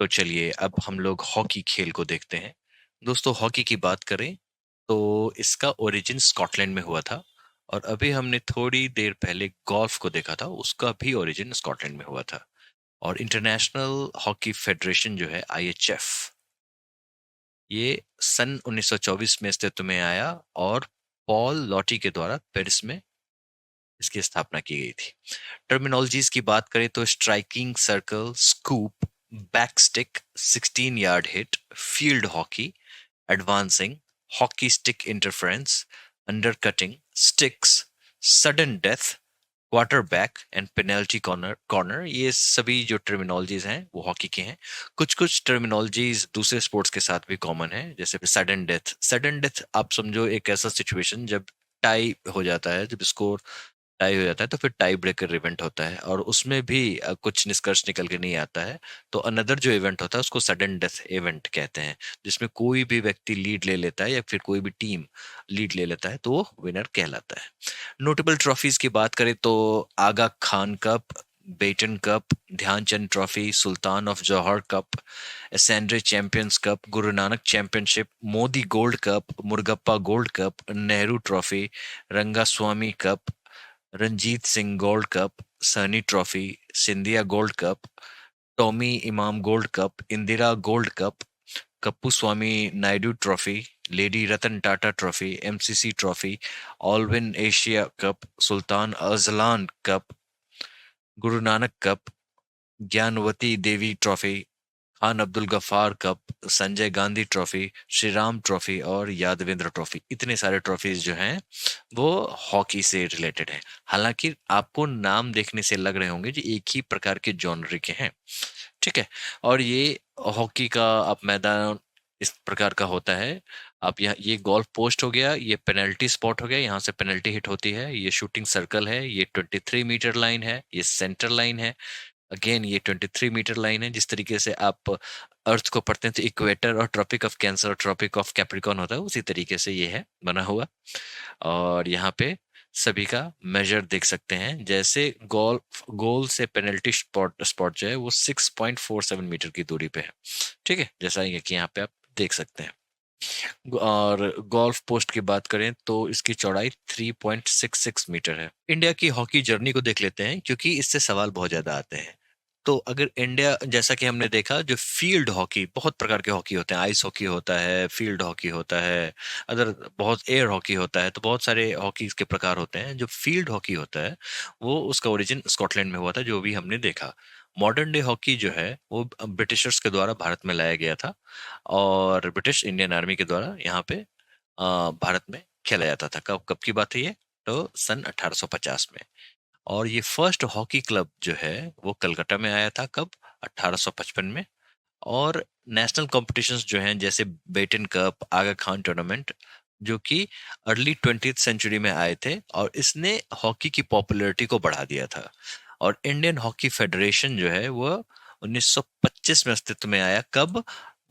तो चलिए अब हम लोग हॉकी खेल को देखते हैं। दोस्तों हॉकी की बात करें तो इसका ओरिजिन स्कॉटलैंड में हुआ था। और अभी हमने थोड़ी देर पहले गोल्फ को देखा था, उसका भी ओरिजिन स्कॉटलैंड में हुआ था। और इंटरनेशनल हॉकी फेडरेशन जो है आईएचएफ, ये सन 1924 में अस्तित्व में आया और पॉल लॉटी के द्वारा पेरिस में इसकी स्थापना की गई थी। टर्मिनोलॉजीज की बात करें तो striking circle, scoop, backstick, 16 yard hit, field hockey, advancing, hockey stick interference, undercutting, sticks, sudden death, quarter back end penalty corner corner, ये सभी जो टर्मिनोलॉजीज हैं वो हॉकी के हैं। कुछ कुछ टर्मिनोलॉजीज दूसरे स्पोर्ट्स के साथ भी कॉमन है, जैसे सडन डेथ। सडन डेथ आप समझो एक ऐसा सिचुएशन जब टाई हो जाता है, जब स्कोर टाई हो जाता है तो फिर टाई ब्रेकर इवेंट होता है और उसमें भी कुछ निष्कर्ष निकल के नहीं आता है, तो अनदर जो इवेंट होता है उसको सडन डेथ इवेंट कहते हैं, जिसमें कोई भी व्यक्ति लीड ले लेता है या फिर कोई भी टीम लीड ले लेता है तो वो विनर कहलाता है। नोटेबल ट्रॉफीज की बात करें तो Aga Khan cup, Beighton cup, Dhyan Chand trophy, Sultan of Johor cup, एसेंड्रे champions cup, Guru Nanak championship, Modi gold cup, Murugappa gold cup, Nehru trophy, Rangaswamy cup, Ranjit Singh gold cup, Sunny trophy, Scindia gold cup, Tommy Imam gold cup, Indira gold cup, Kuppuswamy Naidu trophy, lady Ratan Tata trophy, MCC trophy, Allwyn Asia cup, Sultan Azlan cup, Guru Nanak cup, Gyanwati Devi trophy, Khan Abdul Gaffar cup, Sanjay Gandhi trophy, Shri Ram trophy और Yadavendra trophy. इतने सारे trophies जो हैं वो hockey से related हैं। हालांकि आपको नाम देखने से लग रहे होंगे जो एक ही प्रकार के जॉनर के हैं, ठीक है। और ये हॉकी का आप मैदान इस प्रकार का होता है। आप यहाँ, ये गोल्फ पोस्ट हो गया, ये पेनल्टी स्पॉट हो गया, यहाँ से पेनल्टी हिट होती है, ये शूटिंग सर्कल है, ये 23 मीटर लाइन है, ये सेंटर लाइन है, अगेन ये 23 मीटर लाइन है। जिस तरीके से आप अर्थ को पढ़ते हैं तो इक्वेटर और ट्रॉपिक ऑफ कैंसर और ट्रॉपिक ऑफ कैप्रिकॉर्न होता है, उसी तरीके से ये है बना हुआ। और यहाँ पे सभी का मेजर देख सकते हैं, जैसे गोल से पेनल्टी स्पॉट स्पॉट जो है वो 6.47 मीटर की दूरी पे है, ठीक है, जैसा ये कि यहाँ पे आप देख सकते हैं। और गोल्फ पोस्ट की बात करें तो इसकी चौड़ाई 3.66 मीटर है। इंडिया की हॉकी जर्नी को देख लेते हैं क्योंकि इससे सवाल बहुत ज्यादा आते हैं। तो अगर इंडिया, जैसा कि हमने देखा, जो फील्ड हॉकी, बहुत प्रकार के हॉकी होते हैं, आइस हॉकी होता है, फील्ड हॉकी होता है, अदर बहुत एयर हॉकी होता है, तो बहुत सारे हॉकी के प्रकार होते हैं। जो फील्ड हॉकी होता है वो उसका ओरिजिन स्कॉटलैंड में हुआ था, जो भी हमने देखा। मॉडर्न डे हॉकी जो है वो ब्रिटिशर्स के द्वारा भारत में लाया गया था और ब्रिटिश इंडियन आर्मी के द्वारा यहाँ पे भारत में खेला जाता था। कब कब की बात है ये? तो सन 1850 में। और ये फर्स्ट हॉकी क्लब जो है वो कलकत्ता में आया था, कब? 1855 में। और नेशनल कॉम्पिटिशन्स जो हैं जैसे बेटन कप, आगा खान टूर्नामेंट, जो कि अर्ली 20th सेंचुरी में आए थे, और इसने हॉकी की पॉपुलैरिटी को बढ़ा दिया था। और इंडियन हॉकी फेडरेशन जो है वो 1925 में अस्तित्व में आया, कब?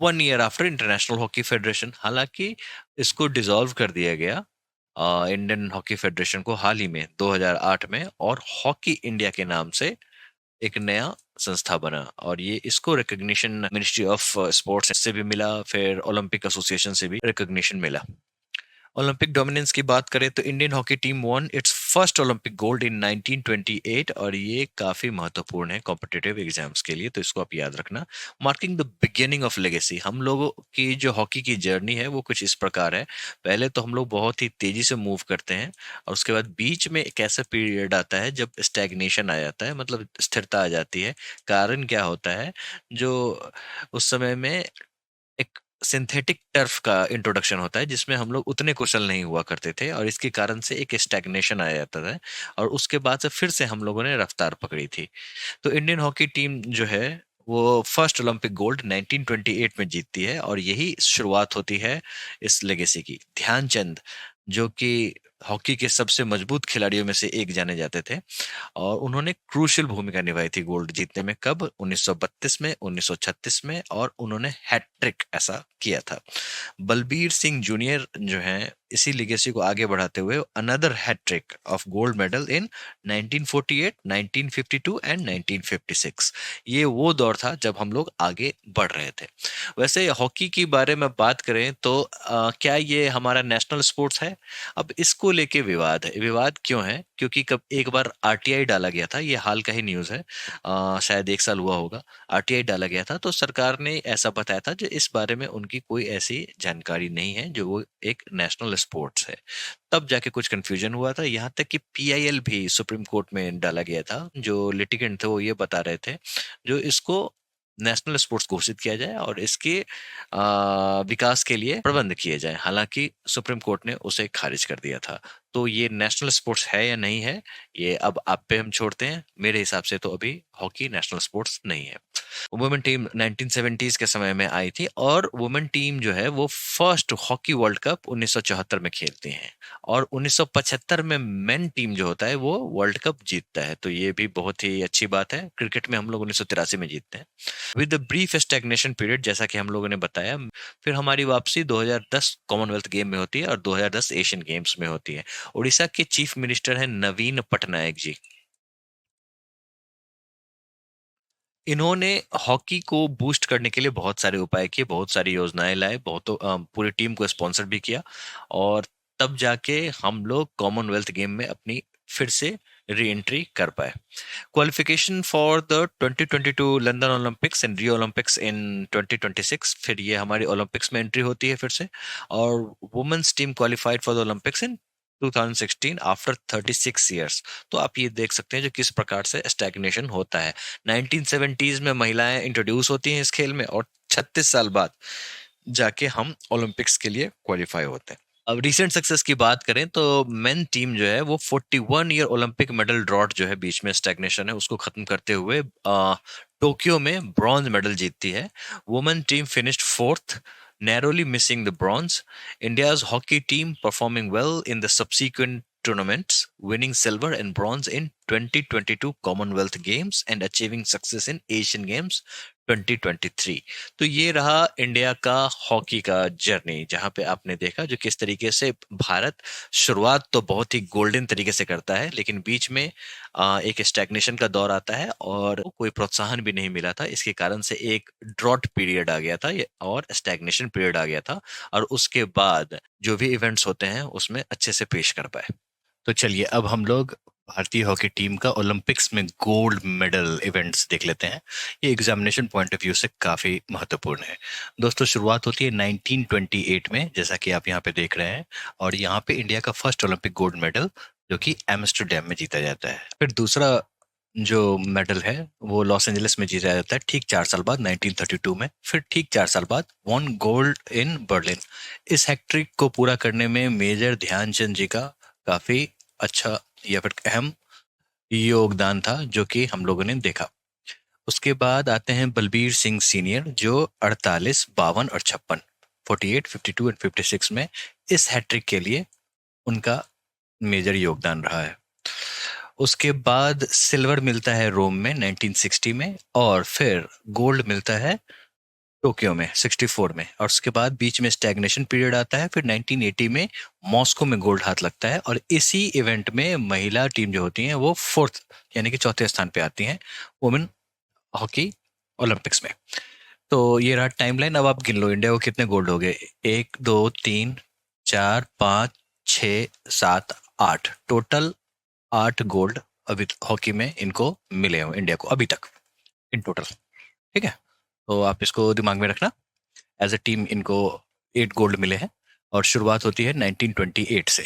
1 year after international hockey federation. हालांकि इसको डिसॉल्व कर दिया गया इंडियन हॉकी फेडरेशन को हाल ही में 2008 में, और हॉकी इंडिया के नाम से एक नया संस्था बना। और ये इसको रिकग्निशन मिनिस्ट्री ऑफ स्पोर्ट्स से भी मिला, फिर ओलंपिक एसोसिएशन से भी रिकग्निशन मिला। ओलंपिक डोमिनेंस की बात करें तो Indian hockey team one it's first Olympic gold in 1928, और ये काफी महत्वपूर्ण है कॉम्पिटिटिव एग्जाम्स के लिए, तो इसको आप याद रखना। Marking the beginning of legacy, हम लोगों की जो हॉकी की जर्नी है वो कुछ इस प्रकार है। पहले तो हम लोग बहुत ही तेजी से मूव करते हैं, और उसके बाद बीच में एक ऐसा पीरियड आता है जब स्टैग्नेशन आ जाता है, मतलब स्थिरता आ जाती है। कारण क्या होता है? जो उस समय में एक सिंथेटिक टर्फ का इंट्रोडक्शन होता है, जिसमें हम लोग उतने कुशल नहीं हुआ करते थे, और इसके कारण से एक स्टैग्नेशन आ जाता था। और उसके बाद से फिर से हम लोगों ने रफ्तार पकड़ी थी। तो इंडियन हॉकी टीम जो है वो फर्स्ट ओलंपिक गोल्ड 1928 में जीतती है, और यही शुरुआत होती है इस लेगेसी की। ध्यानचंद, जो कि हॉकी के सबसे मजबूत खिलाड़ियों में से एक जाने जाते थे, और उन्होंने क्रूशियल भूमिका निभाई थी गोल्ड जीतने में, कब? 1932 में, 1936 में, और उन्होंने हैट्रिक ऐसा किया था। बलबीर सिंह जूनियर जो हैं इसी लिगेसी को आगे बढ़ाते हुए another hattrick of gold medal in 1948, 1952 and 1956। ये वो दौर था जब हम लोग आगे बढ़ रहे थे। वैसे हॉकी की बारे में बात करें तो क्या ये हमारा नेशनल स्पोर्ट्स है? अब इसको लेके विवाद है। विवाद क्यों है? क्योंकि कब एक बार आरटीआई डाला गया था, ये हाल का ही न्यूज़ है, शायद 1 साल हुआ होगा। आरटीआई डाला गया था तो सरकार ने ऐसा बताया था जो इस बारे में उनकी कोई ऐसी जानकारी नहीं है जो वो एक नेशनल स्पोर्ट्स है। तब जाके कुछ कंफ्यूजन हुआ था, यहाँ तक कि पीआईएल भी सुप्रीम कोर्ट में डाला गया था। जो लिटिगेंट थे वो ये बता रहे थे जो इसको नेशनल स्पोर्ट्स घोषित किया जाए और इसके विकास के लिए प्रबंध किए जाए। हालांकि सुप्रीम कोर्ट ने उसे खारिज कर दिया था। तो ये नेशनल स्पोर्ट्स है या नहीं है, ये अब आप पे हम छोड़ते हैं। मेरे हिसाब से तो अभी हॉकी नेशनल स्पोर्ट्स नहीं है। वुमेन टीम 1970s के समय में आई थी और वुमेन टीम जो है वो फर्स्ट हॉकी वर्ल्ड कप 1974 में खेलती हैं और 1975 में मेन टीम जो होता है वो वर्ल्ड कप जीतता है। तो ये भी बहुत ही अच्छी बात है। क्रिकेट में हम लोग 1983 में जीतते हैं विद ब्रीफ स्टैग्नेशन पीरियड, जैसा कि हम लोगों ने बताया। फिर हमारी वापसी 2010 कॉमनवेल्थ गेम में होती है और 2010 एशियन गेम्स में होती है। उड़ीसा के चीफ मिनिस्टर हैं नवीन पटनायक जी। इन्होंने हॉकी को बूस्ट करने के लिए बहुत सारे उपाय किए, बहुत सारी योजनाएं लाए, बहुत पूरी टीम को स्पॉन्सर भी किया और तब जाके हम लोग कॉमनवेल्थ गेम में अपनी फिर से री एंट्री कर पाए। Qualification for the 2022 London Olympics and Rio Olympics इन 2026, फिर ये हमारी ओलंपिक्स में एंट्री होती है फिर से। और women's team qualified for the Olympics in 2016 after 36 years. तो आप ये देख सकते हैं जो किस प्रकार से स्टैग्नेशन होता है। 1970s में महिलाएं इंट्रोड्यूस होती हैं इस खेल में और 36 साल बाद जाके हम ओलंपिक्स के लिए क्वालिफाई होते हैं। अब रिसेंट सक्सेस की बात करें तो मेन टीम जो है वो 41 ईयर ओलंपिक मेडल ड्रॉट जो है, बीच में स्टैग्नेशन है, उसको खत्म करते हुए टोक्यो में ब्रॉन्ज मेडल जीतती है। Women team finished fourth, narrowly missing the bronze. India's hockey team performing well in the subsequent tournaments, winning silver and bronze in 2022 Commonwealth Games and achieving success in Asian Games 2023। तो ये रहा India का hockey का journey, जहां पे आपने देखा जो किस तरीके से भारत शुरुआत तो बहुत ही गोल्डन तरीके से करता है, लेकिन बीच में एक स्टैग्नेशन का दौर आता है और कोई प्रोत्साहन भी नहीं मिला था। इसके कारण से एक ड्रॉट पीरियड आ गया था और स्टैग्नेशन पीरियड आ गया था और उसके बाद जो भी इवेंट्स होते हैं उसमें अच्छे से पेश कर पाए। तो चलिए अब हम लोग भारतीय हॉकी टीम का ओलंपिक्स में गोल्ड मेडल इवेंट्स देख लेते हैं। ये एग्जामिनेशन पॉइंट ऑफ व्यू से काफी महत्वपूर्ण है। दोस्तों शुरुआत होती है 1928 में, जैसा कि आप यहाँ पे देख रहे हैं, और यहाँ पे इंडिया का फर्स्ट ओलंपिक गोल्ड मेडल जो कि एम्स्टरडेम में जीता जाता है। फिर दूसरा जो मेडल है वो लॉस एंजलिस में जीता जाता है ठीक 4 साल बाद 1932 में। फिर ठीक 4 साल बाद वन गोल्ड इन बर्लिन। इस हैट्रिक को पूरा करने में मेजर ध्यानचंद जी का काफी अच्छा या फिर अहम योगदान था जो कि हम लोगों ने देखा। उसके बाद आते हैं बलबीर सिंह सीनियर जो 48, 52 और 56, 48, 52 एंड 56 में इस हैट्रिक के लिए उनका मेजर योगदान रहा है। उसके बाद सिल्वर मिलता है रोम में 1960 में और फिर गोल्ड मिलता है टोक्यो में 64 में, और उसके बाद बीच में स्टैग्नेशन पीरियड आता है। फिर 1980 में मॉस्को में गोल्ड हाथ लगता है और इसी इवेंट में महिला टीम जो होती हैं वो फोर्थ यानी कि चौथे स्थान पे आती हैं वुमेन हॉकी ओलंपिक्स में। तो ये रहा टाइमलाइन। अब आप गिन लो इंडिया को कितने गोल्ड हो गए। 1, 2, 3, 4, 5, 6, 7, 8, टोटल 8 गोल्ड अभी हॉकी में इनको मिले हो इंडिया को अभी तक इन टोटल। ठीक है, तो आप इसको दिमाग में रखना। एज ए टीम इनको 8 गोल्ड मिले हैं और शुरुआत होती है 1928 से।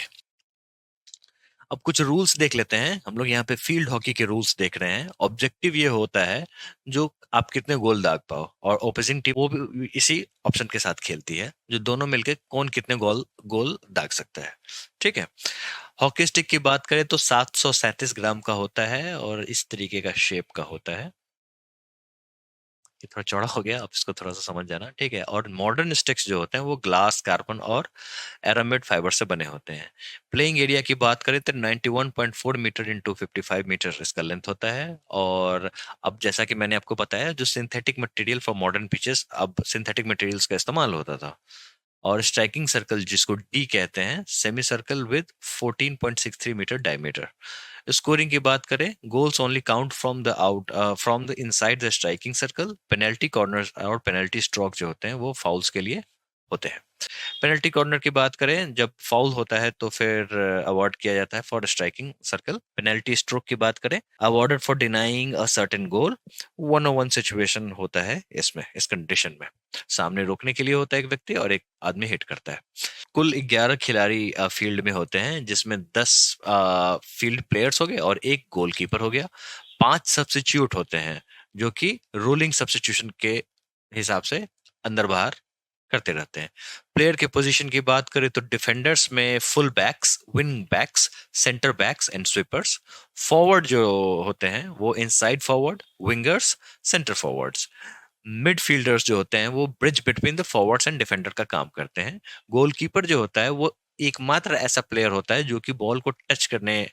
अब कुछ रूल्स देख लेते हैं। हम लोग यहाँ पे फील्ड हॉकी के रूल्स देख रहे हैं। ऑब्जेक्टिव ये होता है जो आप कितने गोल दाग पाओ, और ओपोजिंग टीम वो भी इसी ऑप्शन के साथ खेलती है जो दोनों मिलके कौन कितने गोल गोल दाग सकता है। ठीक है, हॉकी स्टिक की बात करें तो 737 ग्राम का होता है और इस तरीके का शेप का होता है। ये थोड़ा चौड़ा हो गया, आप इसको थोड़ा सा समझ जाना। ठीक है, और मॉडर्न स्टिक्स जो होते हैं वो ग्लास, कार्बन और एरामिड फाइबर से बने होते हैं। प्लेइंग एरिया की बात करें तो 91.4 मीटर इंटू 55 मीटर इसका लेंथ होता है। और अब जैसा कि मैंने आपको बताया जो synthetic material for modern pitches, अब सिंथेटिक मटेरियल्स का इस्तेमाल होता था और स्ट्राइकिंग सर्कल जिसको डी कहते हैं, semi circle with 14.63 metre diameter. Scoring की बात करें, goals only count from the inside the striking circle. Penalty corner और पेनल्टी स्ट्रोक जो होते हैं वो फाउल्स के लिए होते हैं। पेनल्टी कॉर्नर की बात करें, जब फाउल होता है तो फिर अवार्ड किया जाता है for striking circle. Penalty stroke की बात करें, awarded for denying a certain goal. 1-on-1 situation होता है इसमें, इस कंडीशन में सामने रोकने के लिए होता है एक व्यक्ति और एक आदमी हिट करता है। कुल 11 खिलाड़ी फील्ड में होते हैं, जिसमें 10 फील्ड प्लेयर्स हो गए और एक गोलकीपर हो गया। 5 सब्स्टिट्यूट होते हैं जो कि रूलिंग सब्स्टिट्यूशन के हिसाब से अंदर बाहर करते रहते हैं। प्लेयर के पोजीशन की बात करें तो डिफेंडर्स में full backs, wing backs, centre backs and sweepers. Forward जो होते हैं वो inside forward, wingers, centre forwards. Midfielders जो होते हैं वो bridge between the forwards and defender का काम करते हैं। गोलकीपर जो होता है वो एकमात्र ऐसा प्लेयर होता है जो कि बॉल को टच करने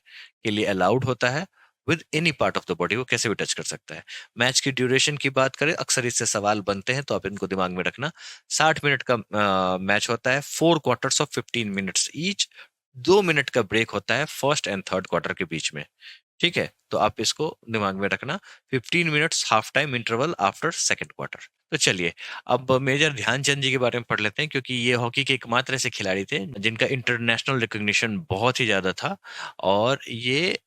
के लिए अलाउड होता है with any part of the body, वो कैसे भी टच कर सकता है। मैच की ड्यूरेशन की बात करें, अक्सर इससे सवाल बनते हैं तो आप इनको दिमाग में रखना। 60 मिनट का मैच होता है, 4 quarters of 15 minutes each. 2 minute का ब्रेक होता है फर्स्ट एंड थर्ड क्वार्टर के बीच में। ठीक है, तो आप इसको दिमाग में रखना। 15 minutes half time interval after second quarter. तो चलिए, अब मेजर ध्यानचंद जी के बारे में पढ़ लेते हैं, क्योंकि ये हॉकी के एकमात्र ऐसे खिलाड़ी थे जिनका इंटरनेशनल रिकॉग्निशन बहुत ही ज्यादा था। और ये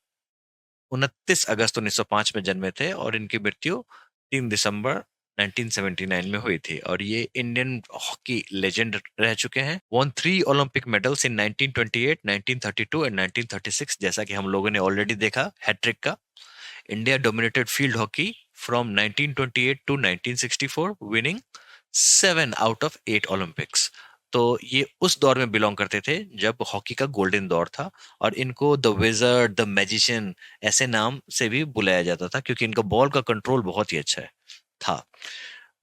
29 अगस्त 1905 में जन्मे थे और इनकी मृत्यु 3 दिसंबर 1979 में हुई थी। और ये इंडियन हॉकी लेजेंड रह चुके हैं। Won 3 Olympic medals in 1928, 1932 and 1936। जैसा कि हम लोगों ने ऑलरेडी देखा हैट्रिक का। India dominated field hockey from 1928 to 1964, winning 7 out of 8 Olympics. तो ये उस दौर में बिलोंग करते थे जब हॉकी का गोल्डन दौर था। और इनको द विजर्ड, द मैजिशियन ऐसे नाम से भी बुलाया जाता था, क्योंकि इनका बॉल का कंट्रोल बहुत ही अच्छा है था।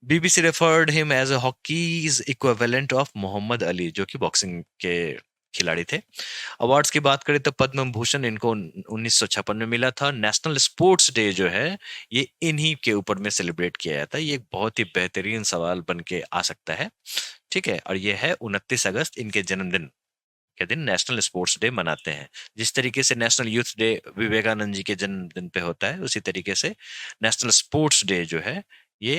BBC referred him as a hockey's equivalent of Muhammad Ali, जो कि बॉक्सिंग के खिलाड़ी थे। अवार्ड्स की बात करें तो पद्म भूषण इनको 1956 में मिला था। नेशनल स्पोर्ट्स डे जो है ये इन्हीं के ऊपर में सेलिब्रेट किया जाता है। ये एक बहुत ही बेहतरीन सवाल बन के आ सकता है। ठीक है, और ये है 29 अगस्त, इनके जन्मदिन के दिन नेशनल स्पोर्ट्स डे मनाते हैं। जिस तरीके से national youth day Vivekananda ji के जन्मदिन पे होता है, उसी तरीके से नेशनल स्पोर्ट्स डे जो है ये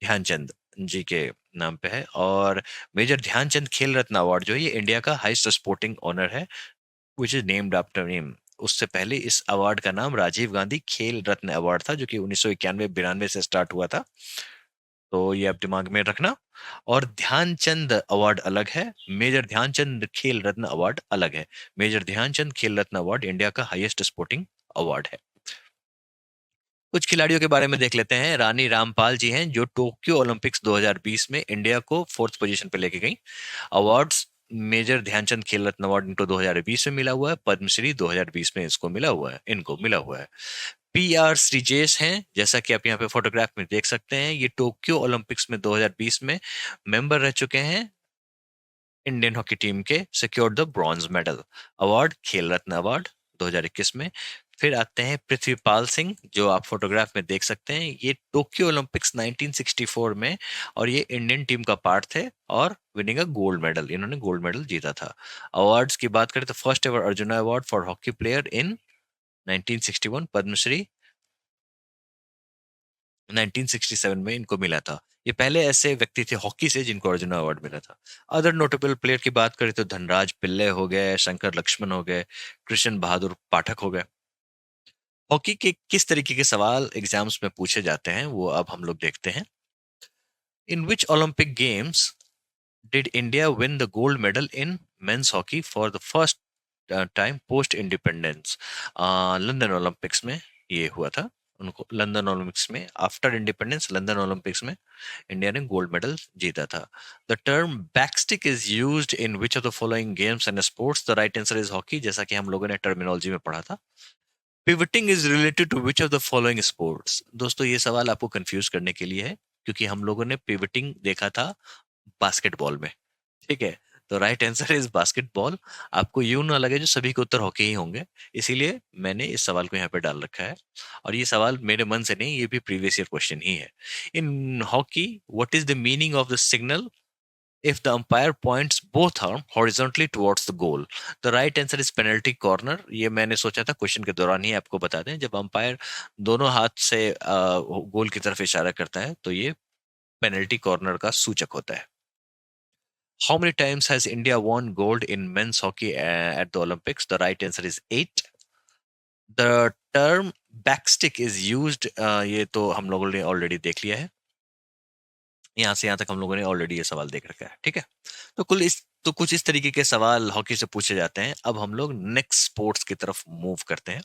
ध्यानचंद जी के नाम पे है। और मेजर ध्यानचंद खेल रत्न अवार्ड जो है ये इंडिया का हाईएस्ट स्पोर्टिंग ऑनर है, which is named after him. उससे पहले इस अवार्ड का नाम राजीव गांधी खेल रत्न अवार्ड था, जो कि 1991-92 से स्टार्ट हुआ था। तो ये आप दिमाग में रखना। और ध्यानचंद अवार्ड अलग है, मेजर ध्यानचंद खेल रत्न अवार्ड अलग है। मेजर ध्यानचंद खेल रत्न अवार्ड इंडिया का हाईएस्ट स्पोर्टिंग अवार्ड है। कुछ खिलाड़ियों के बारे में देख लेते हैं। रानी रामपाल जी हैं जो टोक्यो ओलंपिक्स 2020 में इंडिया को फोर्थ पोजीशन पे लेके गई। अवार्ड्स, मेजर ध्यानचंद खेल रत्न अवार्ड इनको 2020 में मिला हुआ है। पद्मश्री 2020 में इनको मिला हुआ है। पी आर श्रीजेश हैं, जैसा कि आप यहाँ पे फोटोग्राफ में देख सकते हैं। ये टोक्यो ओलंपिक्स में 2020 में मेंबर रह चुके हैं इंडियन हॉकी टीम के, secured the bronze medal. Award खेल रत्न अवार्ड 2021 में। फिर आते हैं पृथ्वीपाल सिंह, जो आप फोटोग्राफ में देख सकते हैं। ये टोक्यो ओलंपिक्स 1964 में और ये इंडियन टीम का पार्ट थे और विनिंग अ गोल्ड मेडल, इन्होंने गोल्ड मेडल जीता था। अवार्ड्स की बात करें तो first ever Arjuna award for hockey player in 1961, Padmashri 1967 में इनको मिला था। ये पहले ऐसे व्यक्ति थे हॉकी से जिनको अर्जुना अवार्ड मिला था। अदर नोटेबल प्लेयर की बात करें तो धनराज पिल्ले हो गए, शंकर लक्ष्मण हो गए, कृष्ण बहादुर पाठक हो गए। हॉकी के किस तरीके के सवाल एग्जाम्स में पूछे जाते हैं वो अब हम लोग देखते हैं। In which Olympic games did India win the gold medal in men's hockey for the first time post independence? London Olympics में ये हुआ था। उनको लंदन ओलंपिक्स में, आफ्टर इंडिपेंडेंस लंदन ओलंपिक्स में इंडिया ने गोल्ड मेडल जीता था। The term backstick is used in which of the following games and sports? The right answer is hockey, जैसा कि हम लोगों ने टर्मिनोलॉजी में पढ़ा था। Pivoting is related to which of the following sports? दोस्तों ये सवाल आपको कंफ्यूज करने के लिए है, क्योंकि हम लोगों ने पिवटिंग देखा था बास्केटबॉल में। ठीक है, तो राइट आंसर इज बास्केटबॉल। आपको यूं ना लगे जो सभी के उत्तर हॉकी ही होंगे, इसीलिए मैंने इस सवाल को यहाँ पे डाल रखा है। और ये सवाल मेरे मन से नहीं, ये भी प्रीवियस ईयर क्वेश्चन ही है। इन hockey, what is the meaning of the signal if the umpire points both arm horizontally towards the goal, the right answer is penalty corner. ये मैंने सोचा था क्वेश्चन के दौरान ही आपको बता दें, जब अंपायर दोनों हाथ से गोल की तरफ इशारा करता है तो ये पेनल्टी कॉर्नर का सूचक होता है. How many times has India won gold in men's hockey at the Olympics? The right answer is 8. The term backstick is used, ये तो हम लोगों ने ऑलरेडी देख लिया है. यहाँ से यहाँ तक हम लोगों ने ऑलरेडी ये सवाल देख रखा है. ठीक है, तो कुछ इस तरीके के सवाल हॉकी से पूछे जाते हैं. अब हम लोग नेक्स्ट स्पोर्ट्स की तरफ मूव करते हैं.